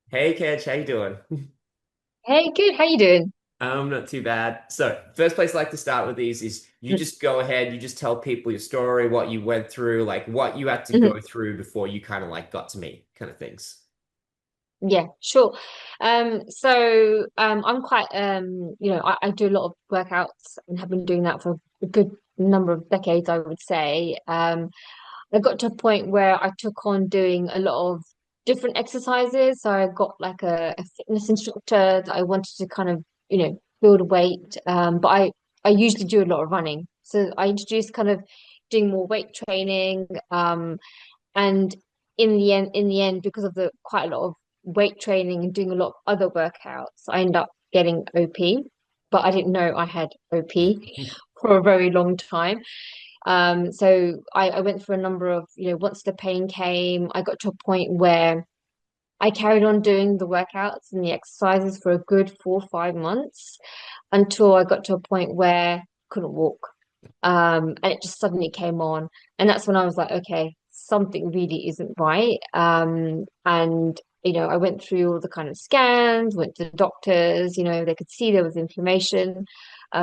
Hey, Kedge, how you doing? Hey, good. How you doing? Not too bad. So, first place I like to start with these is you just go ahead, you just tell people your story, what you went through, like what you had to Mhm. go through before you kind of like got to me, kind of things. Yeah, sure. I'm quite I do a lot of workouts and have been doing that for a good number of decades, I would say. I got to a point where I took on doing a lot of different exercises. So I got like a fitness instructor that I wanted to kind of, build weight. But I usually do a lot of running. So I introduced kind of doing more weight training. And in the end, because of the quite a lot of weight training and doing a lot of other workouts, I ended up getting OP, but I didn't know I had OP for a very long time. So I went through a number of, once the pain came, I got to a point where I carried on doing the workouts and the exercises for a good 4 or 5 months until I got to a point where I couldn't walk. And it just suddenly came on. And that's when I was like, okay, something really isn't right. And I went through all the kind of scans, went to the doctors, they could see there was inflammation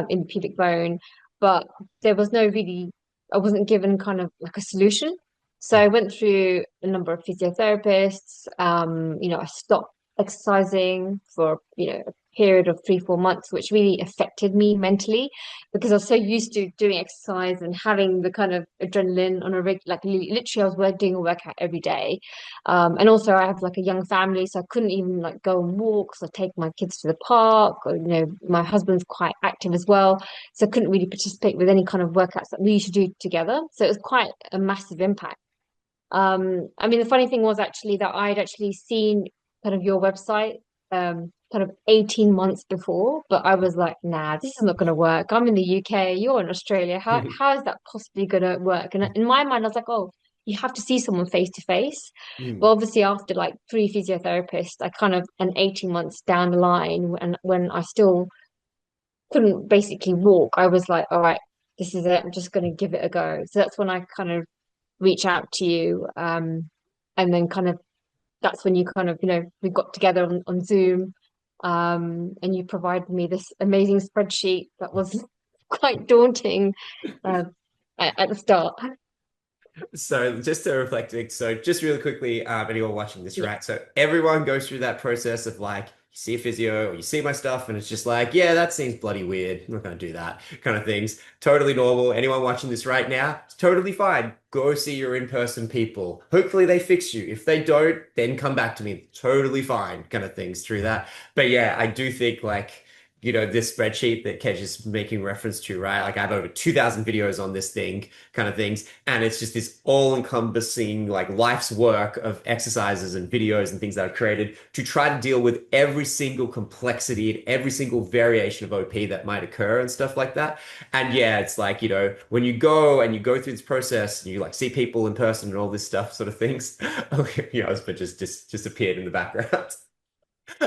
in the pubic bone, but there was no really, I wasn't given kind of like a solution. So I went through a number of physiotherapists. I stopped exercising for, a period of 3 or 4 months, which really affected me mentally because I was so used to doing exercise and having the kind of adrenaline on a like literally I was doing a workout every day. And also I have like a young family, so I couldn't even like go and walk. So I take my kids to the park, or, my husband's quite active as well. So I couldn't really participate with any kind of workouts that we used to do together. So it was quite a massive impact. I mean, the funny thing was actually that I'd actually seen kind of your website kind of 18 months before, but I was like, nah, this is not going to work. I'm in the UK, you're in Australia. How is that possibly going to work? And in my mind, I was like, oh, you have to see someone face to face. But Mm. obviously, after like three physiotherapists, I kind of, and 18 months down the line, when I still couldn't basically walk, I was like, all right, this is it. I'm just going to give it a go. So that's when I kind of reach out to you. And then kind of that's when you kind of, we got together on Zoom, and you provided me this amazing spreadsheet that was quite daunting uh, at the start. So just to reflect, so just really quickly, anyone watching this, Yeah. right? So everyone goes through that process of like, you see a physio or you see my stuff, and it's just like, yeah, that seems bloody weird. I'm not gonna do that kind of things. Totally normal. Anyone watching this right now, it's totally fine. Go see your in-person people. Hopefully they fix you. If they don't, then come back to me. Totally fine, kind of things through that. But yeah, I do think like this spreadsheet that Kej is making reference to, right? Like I have over 2,000 videos on this thing, kind of things. And it's just this all-encompassing, like life's work of exercises and videos and things that I've created to try to deal with every single complexity and every single variation of OP that might occur and stuff like that. And yeah, it's like, when you go and you go through this process and you like see people in person and all this stuff sort of things. Okay, but just appeared in the background.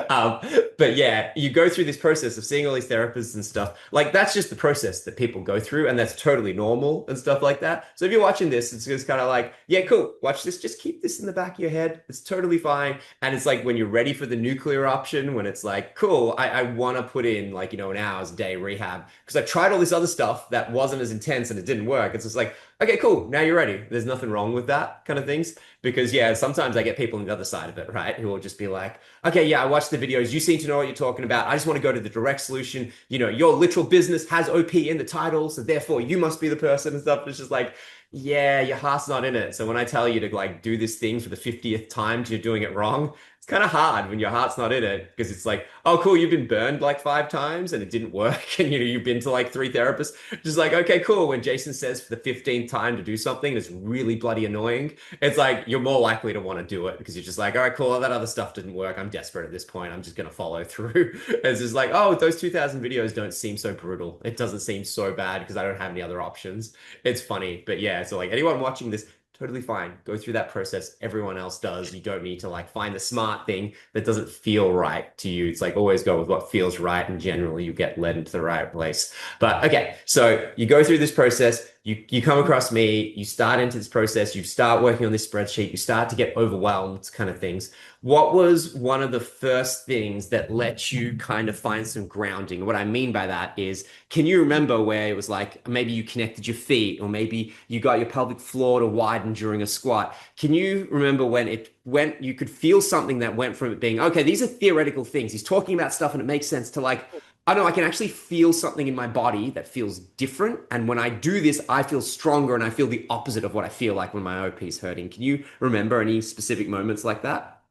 Um, but yeah, you go through this process of seeing all these therapists and stuff. Like that's just the process that people go through, and that's totally normal and stuff like that. So if you're watching this, it's just kind of like, yeah, cool, watch this. Just keep this in the back of your head. It's totally fine. And it's like when you're ready for the nuclear option, when it's like, cool, I want to put in like, an hour's a day rehab because I tried all this other stuff that wasn't as intense and it didn't work. It's just like, okay, cool, now you're ready. There's nothing wrong with that kind of things. Because yeah, sometimes I get people on the other side of it, right? Who will just be like, okay, yeah, I watched the videos. You seem to know what you're talking about. I just want to go to the direct solution. Your literal business has OP in the title, so therefore you must be the person and stuff. It's just like, yeah, your heart's not in it. So when I tell you to like do this thing for the 50th time, you're doing it wrong. It's kind of hard when your heart's not in it because it's like, oh, cool, you've been burned like 5 times and it didn't work, and you've been to like three therapists. Just like, okay, cool. When Jason says for the 15th time to do something that's really bloody annoying, it's like you're more likely to want to do it because you're just like, all right, cool, that other stuff didn't work. I'm desperate at this point. I'm just gonna follow through. It's just like, oh, those 2,000 videos don't seem so brutal. It doesn't seem so bad because I don't have any other options. It's funny, but yeah. So like anyone watching this, totally fine. Go through that process. Everyone else does. You don't need to like find the smart thing that doesn't feel right to you. It's like always go with what feels right, and generally you get led into the right place. But okay, so you go through this process. you come across me, you start into this process, you start working on this spreadsheet, you start to get overwhelmed kind of things. What was one of the first things that let you kind of find some grounding? What I mean by that is, can you remember where it was like maybe you connected your feet, or maybe you got your pelvic floor to widen during a squat? Can you remember when it went, you could feel something that went from it being, okay, these are theoretical things. He's talking about stuff and it makes sense to like, I don't know, I can actually feel something in my body that feels different. And when I do this, I feel stronger and I feel the opposite of what I feel like when my OP is hurting. Can you remember any specific moments like that?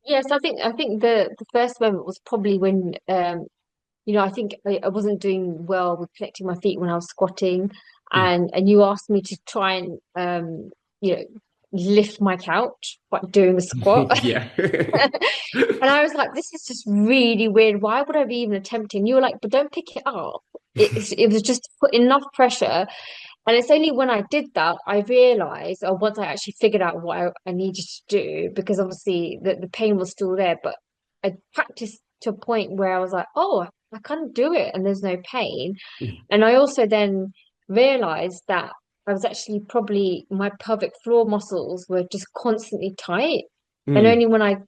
Yes, I think the first moment was probably when I think I wasn't doing well with connecting my feet when I was squatting, and you asked me to try and you know lift my couch by doing a squat. Yeah. And I was like, this is just really weird. Why would I be even attempting? You were like, but don't pick it up. It was just to put enough pressure. And it's only when I did that, I realized, or once I actually figured out what I needed to do, because obviously the pain was still there, but I practiced to a point where I was like, oh, I can't do it and there's no pain. And I also then realized that I was actually probably my pelvic floor muscles were just constantly tight. And Mm. only when I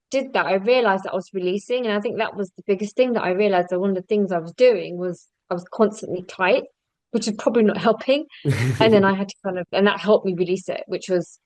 did that, I realized that I was releasing. And I think that was the biggest thing that I realized that one of the things I was doing was I was constantly tight, which is probably not helping. And then I had to and that helped me release it, which was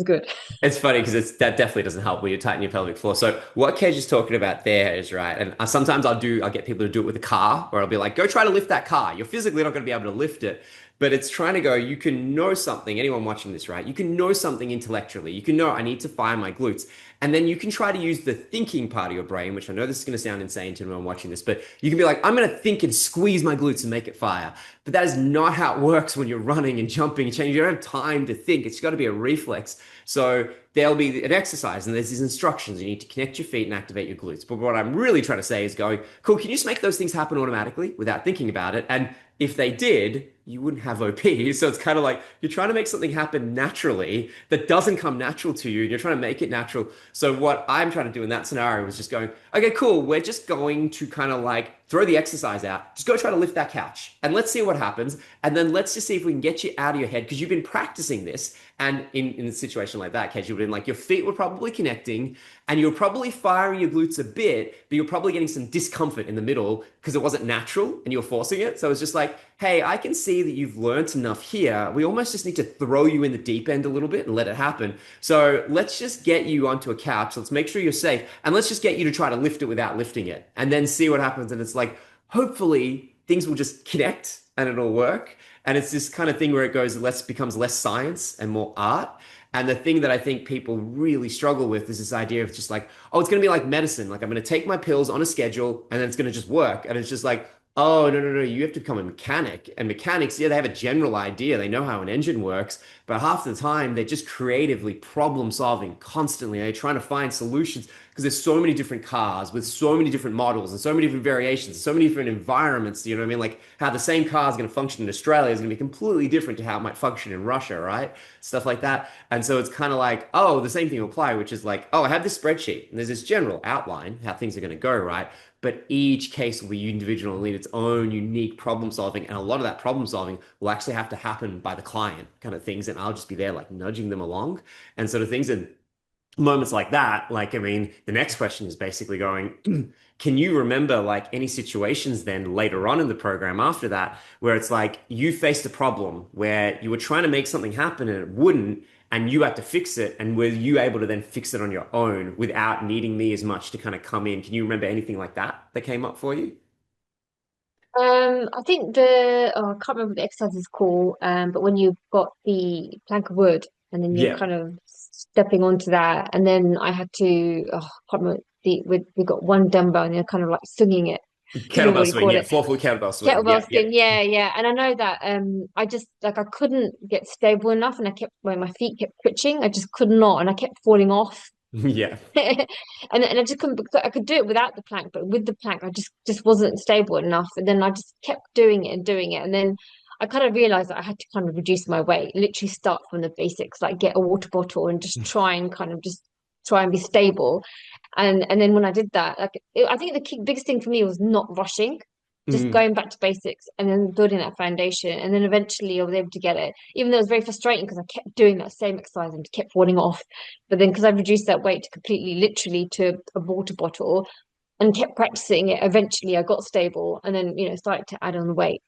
good. It's funny because that definitely doesn't help when you tighten your pelvic floor. So what Cage is talking about there is right, and sometimes I'll get people to do it with a car, or I'll be like, go try to lift that car. You're physically not going to be able to lift it, but it's trying to go. You can know something. Anyone watching this, right? You can know something intellectually. You can know I need to fire my glutes, and then you can try to use the thinking part of your brain, which I know this is going to sound insane to anyone watching this, but you can be like, I'm going to think and squeeze my glutes and make it fire. But that is not how it works when you're running and jumping and changing. You don't have time to think. It's got to be a reflex. So there'll be an exercise and there's these instructions. You need to connect your feet and activate your glutes. But what I'm really trying to say is going, cool, can you just make those things happen automatically without thinking about it? And if they did, you wouldn't have OP. So it's kind of like you're trying to make something happen naturally that doesn't come natural to you. And you're trying to make it natural. So what I'm trying to do in that scenario was just going, okay, cool. We're just going to kind of like throw the exercise out. Just go try to lift that couch and let's see what happens. And then let's just see if we can get you out of your head because you've been practicing this. And in a situation like that, Kej, you would have been like your feet were probably connecting and you're probably firing your glutes a bit, but you're probably getting some discomfort in the middle because it wasn't natural and you're forcing it. So it's just like, hey, I can see that you've learned enough here. We almost just need to throw you in the deep end a little bit and let it happen. So let's just get you onto a couch. Let's make sure you're safe. And let's just get you to try to lift it without lifting it and then see what happens. And it's like, hopefully things will just connect and it'll work. And it's this kind of thing where it goes less becomes less science and more art. And the thing that I think people really struggle with is this idea of just like, oh, it's going to be like medicine. Like I'm going to take my pills on a schedule and then it's going to just work. And it's just like, oh, no, no, no, you have to become a mechanic. And mechanics, yeah, they have a general idea. They know how an engine works, but half the time they're just creatively problem solving constantly. They're trying to find solutions because there's so many different cars with so many different models and so many different variations, so many different environments. You know what I mean? Like how the same car is going to function in Australia is going to be completely different to how it might function in Russia, right? Stuff like that. And so it's kind of like, oh, the same thing will apply, which is like, oh, I have this spreadsheet and there's this general outline how things are going to go, right? But each case will be individual and need its own unique problem solving. And a lot of that problem solving will actually have to happen by the client kind of things. And I'll just be there like nudging them along and sort of things. And moments like that, like, I mean, the next question is basically going, can you remember like any situations then later on in the program after that where it's like you faced a problem where you were trying to make something happen and it wouldn't, and you had to fix it, and were you able to then fix it on your own without needing me as much to kind of come in? Can you remember anything like that that came up for you? I think I can't remember what the exercise is called, but when you've got the plank of wood and then you're Yeah. kind of stepping onto that, and then I had to, I can't remember we got one dumbbell and you're kind of like swinging it. Don't know Kettlebell what you swing, call yeah, it. 4 foot kettlebell swing. Kettlebell Yeah, yeah. swing, yeah, yeah. And I know that I just like I couldn't get stable enough and I kept when my feet kept twitching, I just could not and I kept falling off. Yeah. And I just couldn't because I could do it without the plank, but with the plank I just wasn't stable enough. And then I just kept doing it and doing it. And then I kind of realized that I had to kind of reduce my weight, literally start from the basics, like get a water bottle and just try and kind of just try and be stable. And then when I did that, I think the biggest thing for me was not rushing. just Mm. going back to basics and then building that foundation. And then eventually I was able to get it, even though it was very frustrating because I kept doing that same exercise and kept falling off. But then because I reduced that weight to completely, literally to a water bottle and kept practicing it, eventually I got stable and then, started to add on the weight.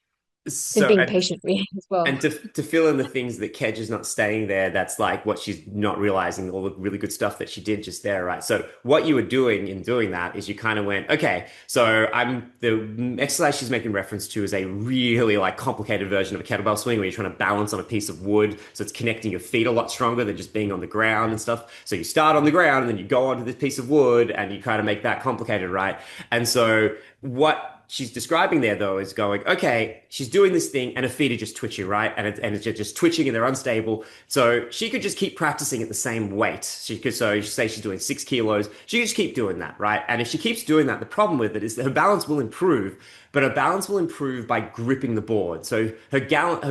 Just So, being patient really as well. and to fill in the things that Kedge is not staying there, that's like what she's not realizing, all the really good stuff that she did just there, right? So what you were doing in doing that is you kind of went, okay, so I'm the exercise she's making reference to is a really like complicated version of a kettlebell swing where you're trying to balance on a piece of wood. So it's connecting your feet a lot stronger than just being on the ground and stuff. So you start on the ground and then you go onto this piece of wood and you try to make that complicated, right? And so what she's describing there though is going, okay, she's doing this thing and her feet are just twitchy, right? And it's just twitching and they're unstable. So she could just keep practicing at the same weight. So say she's doing 6 kilos. She could just keep doing that, right? And if she keeps doing that, the problem with it is that her balance will improve, but her balance will improve by gripping the board. So her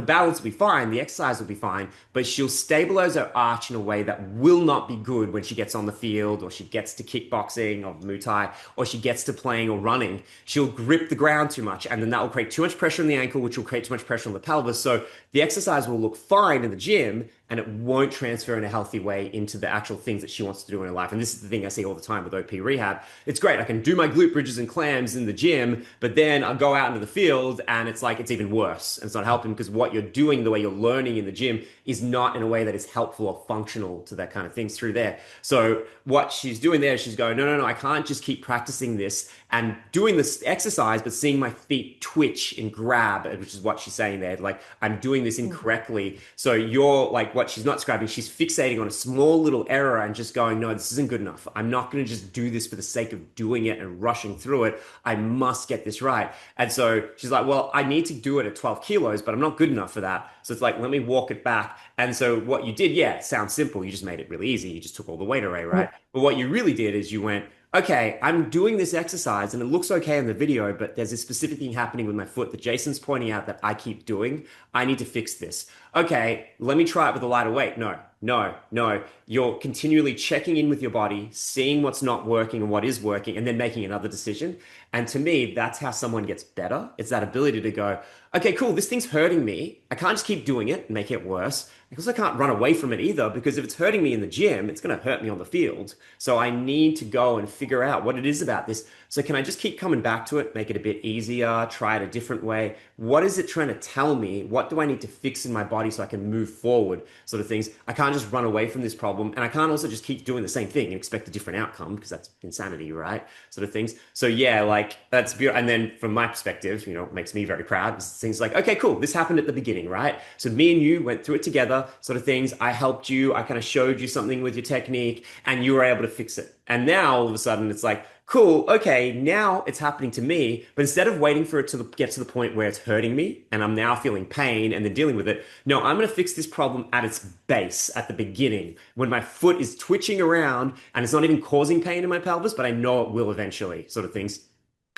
balance will be fine, the exercise will be fine, but she'll stabilize her arch in a way that will not be good when she gets on the field or she gets to kickboxing or Muay Thai or she gets to playing or running. She'll grip the ground too much and then that will create too much pressure on the ankle, which will create too much pressure on the pelvis. So the exercise will look fine in the gym and it won't transfer in a healthy way into the actual things that she wants to do in her life. And this is the thing I see all the time with OP rehab. It's great. I can do my glute bridges and clams in the gym, but then I'll go out into the field and it's like it's even worse. And it's not helping because what you're doing, the way you're learning in the gym, is not in a way that is helpful or functional to that kind of things through there. So what she's doing there, she's going, no, no, no, I can't just keep practicing this and doing this exercise, but seeing my feet twitch and grab, which is what she's saying there. Like, I'm doing this incorrectly. So you're like, what she's not describing, she's fixating on a small little error and just going, no, this isn't good enough. I'm not going to just do this for the sake of doing it and rushing through it. I must get this right. And so she's like, well, I need to do it at 12 kilos, but I'm not good enough for that. So it's like, let me walk it back. And so what you did, yeah, it sounds simple. You just made it really easy. You just took all the weight away, right? But what you really did is you went, okay, I'm doing this exercise and it looks okay in the video, but there's a specific thing happening with my foot that Jason's pointing out that I keep doing. I need to fix this. Okay, let me try it with a lighter weight. No, no, no. You're continually checking in with your body, seeing what's not working and what is working, and then making another decision. And to me, that's how someone gets better. It's that ability to go, okay, cool, this thing's hurting me. I can't just keep doing it and make it worse. Because I can't run away from it either, because if it's hurting me in the gym, it's going to hurt me on the field. So I need to go and figure out what it is about this. So can I just keep coming back to it, make it a bit easier, try it a different way? What is it trying to tell me? What do I need to fix in my body so I can move forward? Sort of things. I can't just run away from this problem. And I can't also just keep doing the same thing and expect a different outcome because that's insanity, right? Sort of things. So yeah, like that's beautiful. And then from my perspective, it makes me very proud. It's things like, okay, cool. This happened at the beginning, right? So me and you went through it together, sort of things. I helped you. I kind of showed you something with your technique and you were able to fix it. And now all of a sudden it's like, cool, okay, now it's happening to me. But instead of waiting for it to get to the point where it's hurting me and I'm now feeling pain and then dealing with it, no, I'm going to fix this problem at its base, at the beginning, when my foot is twitching around and it's not even causing pain in my pelvis, but I know it will eventually, sort of things.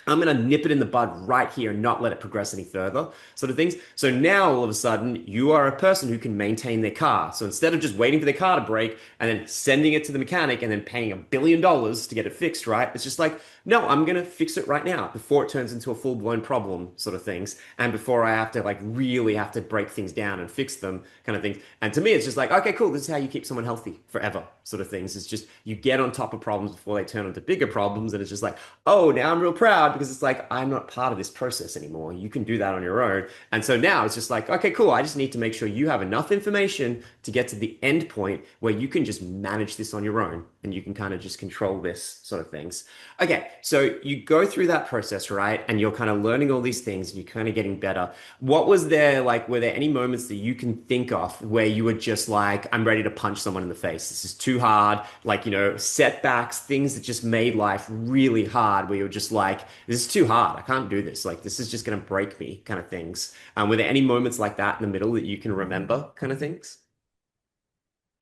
I'm going to nip it in the bud right here and not let it progress any further, sort of things. So now all of a sudden, you are a person who can maintain their car. So instead of just waiting for their car to break and then sending it to the mechanic and then paying $1 billion to get it fixed, right? It's just like, no, I'm going to fix it right now before it turns into a full-blown problem, sort of things. And before I have to like really have to break things down and fix them, kind of things. And to me, it's just like, okay, cool. This is how you keep someone healthy forever, sort of things. It's just you get on top of problems before they turn into bigger problems. And it's just like, oh, now I'm real proud because it's like, I'm not part of this process anymore. You can do that on your own. And so now it's just like, okay, cool. I just need to make sure you have enough information to get to the end point where you can just manage this on your own and you can kind of just control this sort of things. Okay, so you go through that process, right? And you're kind of learning all these things and you're kind of getting better. What was there, like, were there any moments that you can think of where you were just like, I'm ready to punch someone in the face? This is too hard. Like, setbacks, things that just made life really hard where you're just like, this is too hard. I can't do this. Like, this is just going to break me kind of things. Were there any moments like that in the middle that you can remember kind of things?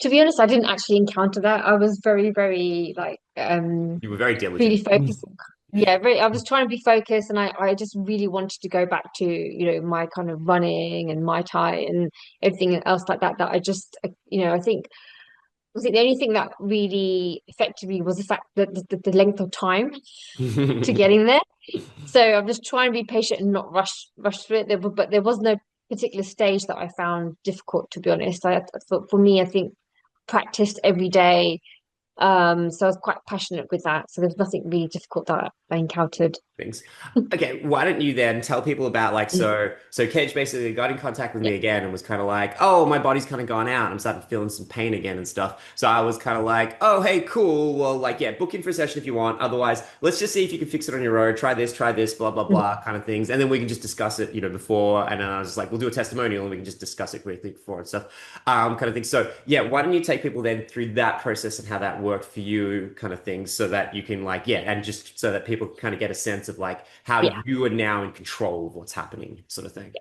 To be honest, I didn't actually encounter that. I was very, very like You were very really diligent. focused. Yeah, very, I was trying to be focused and I just really wanted to go back to, my kind of running and my tie and everything else like that that I just I think the only thing that really affected me was the fact that the length of time to getting there. So I'm just trying to be patient and not rush through it. But there was no particular stage that I found difficult, to be honest. For me, I think practiced every day. So I was quite passionate with that. So there's nothing really difficult that I encountered. Things. Okay, why don't you then tell people about like Mm. so Kedge basically got in contact with Yeah, me again and was kind of like, oh, my body's kind of gone out. I'm starting feeling some pain again and stuff. So I was kind of like, oh, hey, cool. Well, like, yeah, book in for a session if you want. Otherwise, let's just see if you can fix it on your own. Try this, blah, blah, mm, blah, kind of things. And then we can just discuss it, before. And then I was just like, we'll do a testimonial and we can just discuss it quickly before and stuff, kind of thing. So yeah, why don't you take people then through that process and how that worked for you, kind of things, so that you can like, yeah, and just so that people can kind of get a sense of like how yeah, you are now in control of what's happening, sort of thing.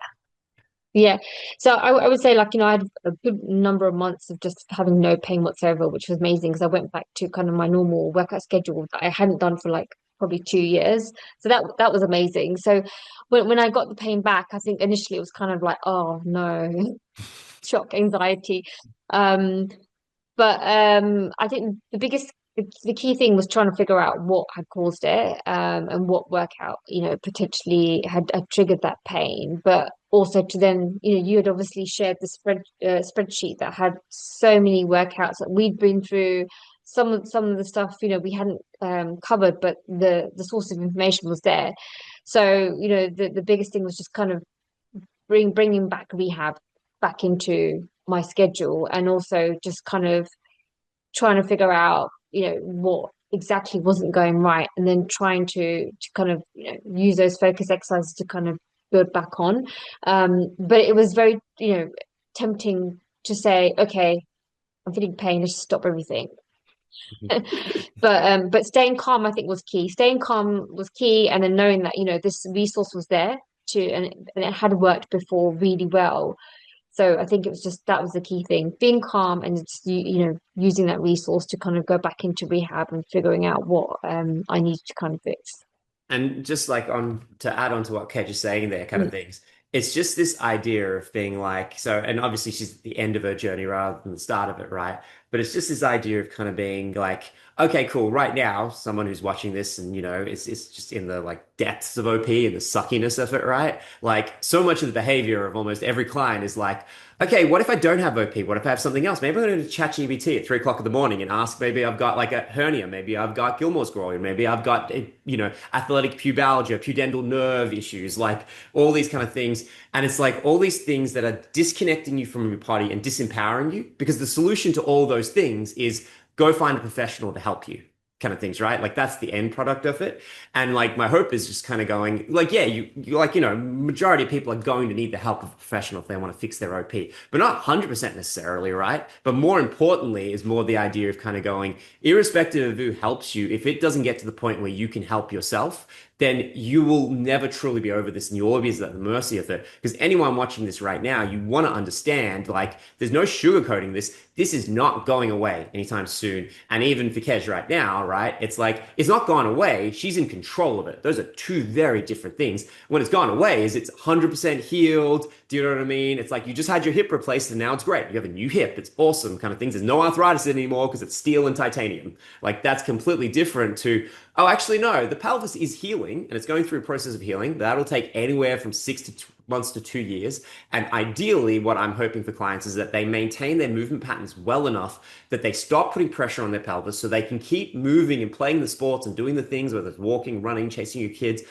yeah. So I would say, like, I had a good number of months of just having no pain whatsoever, which was amazing because I went back to kind of my normal workout schedule that I hadn't done for like probably 2 years. So that was amazing. So when I got the pain back, I think initially it was kind of like, oh no, shock, anxiety. Um, But I think the key thing was trying to figure out what had caused it, and what workout, potentially had triggered that pain. But also to then, you had obviously shared the spreadsheet that had so many workouts that we'd been through. Some of the stuff, we hadn't covered, but the source of information was there. So, the biggest thing was just kind of bringing back rehab back into my schedule, and also just kind of trying to figure out, what exactly wasn't going right, and then trying to kind of, use those focus exercises to kind of build back on. But it was very, tempting to say, okay, I'm feeling pain, let's just stop everything. But staying calm, I think, was key. Staying calm was key, and then knowing that, this resource was there and it had worked before really well. So I think it was just that was the key thing, being calm and just using that resource to kind of go back into rehab and figuring out what I needed to kind of fix. And just like on to add on to what Kedge is saying there, kind of Mm, things. It's just this idea of being like, so, and obviously she's at the end of her journey rather than the start of it, right? But it's just this idea of kind of being like, okay, cool. Right now, someone who's watching this and it's just in the like depths of OP and the suckiness of it, right? Like so much of the behavior of almost every client is like, okay, what if I don't have OP? What if I have something else? Maybe I'm going to ChatGPT at 3 o'clock in the morning and ask, maybe I've got like a hernia, maybe I've got Gilmore's growing, maybe I've got, athletic pubalgia, pudendal nerve issues, like all these kind of things. And it's like all these things that are disconnecting you from your body and disempowering you, because the solution to all those things is go find a professional to help you, kind of things, right? Like that's the end product of it. And like my hope is just kind of going like, yeah, you like, majority of people are going to need the help of a professional if they want to fix their OP, but not 100% necessarily, right? But more importantly is more the idea of kind of going, irrespective of who helps you, if it doesn't get to the point where you can help yourself, then you will never truly be over this and you'll always be at the mercy of it. Because anyone watching this right now, you want to understand, like, there's no sugarcoating this. This is not going away anytime soon. And even for Kej right now, right? It's like, it's not gone away. She's in control of it. Those are two very different things. When it's gone away, is it's 100% healed. Do you know what I mean? It's like you just had your hip replaced and now it's great. You have a new hip. It's awesome, kind of things. There's no arthritis anymore because it's steel and titanium. Like that's completely different to, oh, actually, no, the pelvis is healing and it's going through a process of healing. That'll take anywhere from 6 months to 2 years. And ideally, what I'm hoping for clients is that they maintain their movement patterns well enough that they stop putting pressure on their pelvis so they can keep moving and playing the sports and doing the things, whether it's walking, running, chasing your kids,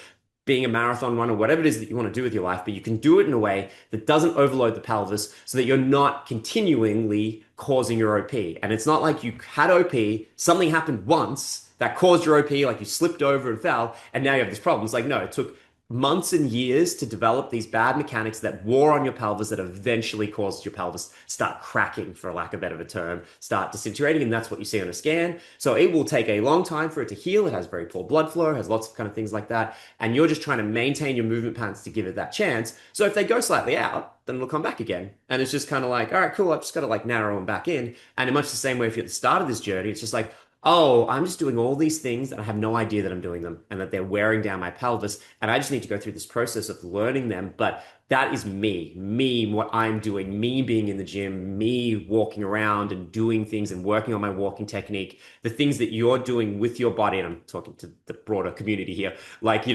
being a marathon runner, whatever it is that you want to do with your life, but you can do it in a way that doesn't overload the pelvis so that you're not continually causing your OP. And it's not like you had OP, something happened once that caused your OP, like you slipped over and fell, and now you have this problem. It's like, no, it took months and years to develop these bad mechanics that wore on your pelvis that eventually caused your pelvis start cracking, for lack of a better term, start disintegrating, and that's what you see on a scan. So it will take a long time for it to heal. It has very poor blood flow, has lots of kind of things like that, and you're just trying to maintain your movement patterns to give it that chance. So if they go slightly out, then it'll come back again. And it's just kind of like, all right, cool, I've just got to like narrow them back in. And in much the same way, if you're at the start of this journey, it's just like, oh, I'm just doing all these things and I have no idea that I'm doing them and that they're wearing down my pelvis. And I just need to go through this process of learning them. But that is me, what I'm doing, me being in the gym, me walking around and doing things and working on my walking technique, the things that you're doing with your body. And I'm talking to the broader community here, like,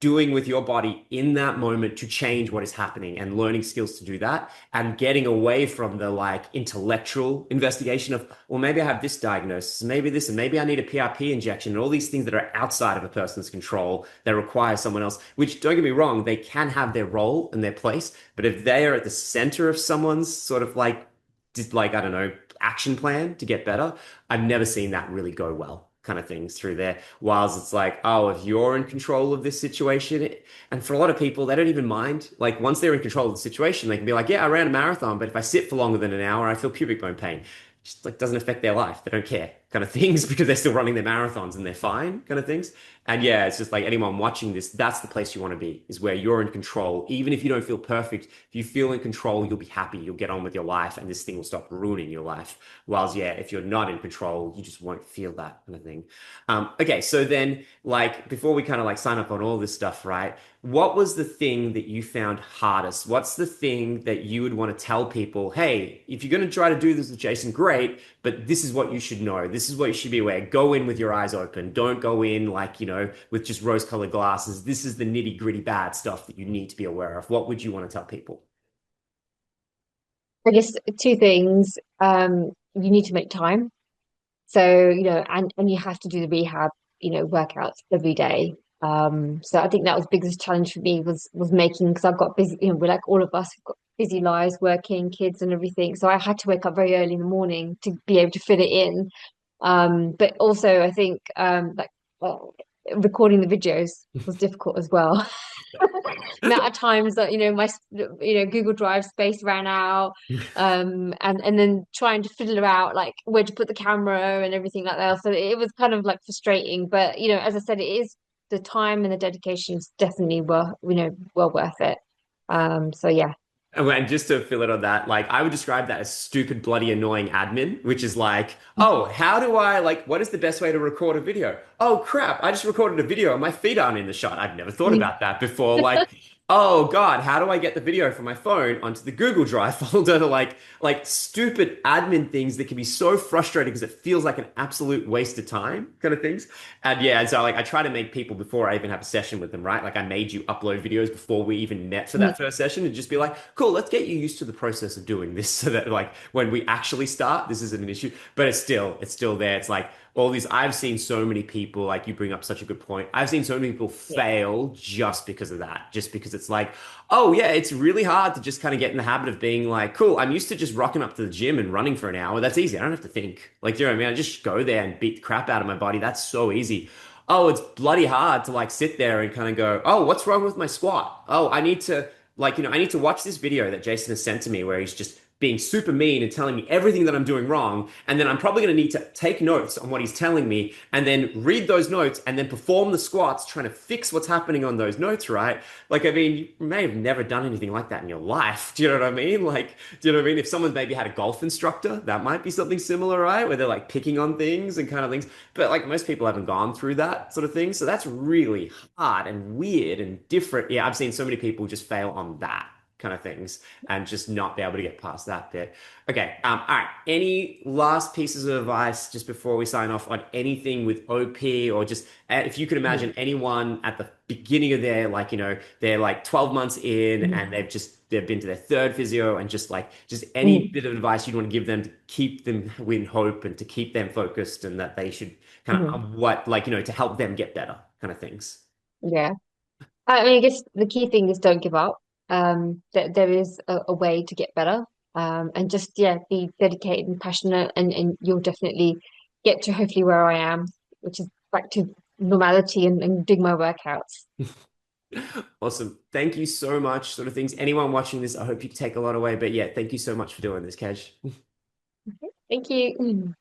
doing with your body in that moment to change what is happening and learning skills to do that and getting away from the like intellectual investigation of, well, maybe I have this diagnosis, maybe this, and maybe I need a PRP injection and all these things that are outside of a person's control that require someone else, which don't get me wrong, they can have their role and their place. But if they are at the center of someone's sort of like, just like, I don't know, action plan to get better, I've never seen that really go well kind of things through there. Whilst it's like, oh, if you're in control of this situation, and for a lot of people, they don't even mind. Like once they're in control of the situation, they can be like, yeah, I ran a marathon, but if I sit for longer than an hour, I feel pubic bone pain. Just like doesn't affect their life. They don't care kind of things because they're still running their marathons and they're fine kind of things. And yeah, it's just like anyone watching this, that's the place you want to be, is where you're in control. Even if you don't feel perfect, if you feel in control, you'll be happy, you'll get on with your life, and this thing will stop ruining your life. Whilst, yeah, if you're not in control, you just won't feel that kind of thing. Okay, so then, like, before we kind of like sign up on all this stuff, right? What was the thing that you found hardest? What's the thing that you would want to tell people, hey, if you're going to try to do this with Jason, great, but this is what you should know. This is what you should be aware. Go in with your eyes open. Don't go in like, with just rose-colored glasses. This is the nitty-gritty bad stuff that you need to be aware of. What would you want to tell people? I guess two things. You need to make time. So, and you have to do the rehab, workouts every day. So I think that was the biggest challenge for me was making, because I've got busy, we're like all of us, we've got busy lives, working, kids and everything. So I had to wake up very early in the morning to be able to fit it in. But also I think like well, recording the videos was difficult as well. Amount of times that my Google Drive space ran out, and then trying to fiddle out like where to put the camera and everything like that. So it was kind of like frustrating, but as I said, it is the time and the dedication is definitely well worth it. So yeah. And just to fill it on that, like I would describe that as stupid, bloody, annoying admin, which is like, oh, how do I like, what is the best way to record a video? Oh crap, I just recorded a video and my feet aren't in the shot. I've never thought about that before. Like, oh God, how do I get the video from my phone onto the Google Drive folder? Like stupid admin things that can be so frustrating because it feels like an absolute waste of time, kind of things. And yeah, and so like I try to make people before I even have a session with them, right? Like I made you upload videos before we even met for that first session and just be like, cool, let's get you used to the process of doing this so that like when we actually start, this isn't an issue. But it's still there. It's like all these, I've seen so many people, like you bring up such a good point. I've seen so many people Yeah. fail just because of that, just because it's like, oh yeah, it's really hard to just kind of get in the habit of being like, cool, I'm used to just rocking up to the gym and running for an hour. That's easy. I don't have to think. Like, do you know what I mean? I just go there and beat the crap out of my body. That's so easy. Oh, it's bloody hard to like sit there and kind of go, oh, what's wrong with my squat? Oh, I need to like, I need to watch this video that Jason has sent to me where he's just being super mean and telling me everything that I'm doing wrong. And then I'm probably going to need to take notes on what he's telling me and then read those notes and then perform the squats trying to fix what's happening on those notes, right? Like, I mean, you may have never done anything like that in your life. Do you know what I mean? Like, do you know what I mean? If someone maybe had a golf instructor, that might be something similar, right? Where they're like picking on things and kind of things. But like most people haven't gone through that sort of thing. So that's really hard and weird and different. Yeah, I've seen so many people just fail on that kind of things and just not be able to get past that bit. Okay, all right. Any last pieces of advice just before we sign off on anything with OP or just if you could imagine anyone at the beginning of their like, they're like 12 months in and they've been to their third physio and just any bit of advice you'd want to give them to keep them with hope and to keep them focused and that they should kind Mhm. of what like, to help them get better kind of things. Yeah. I mean, I guess the key thing is don't give up. That there is a way to get better. And just yeah, be dedicated and passionate, and you'll definitely get to hopefully where I am, which is back to normality and doing my workouts. Awesome. Thank you so much. Sort of things. Anyone watching this, I hope you take a lot away. But yeah, thank you so much for doing this, Kaj. Thank you.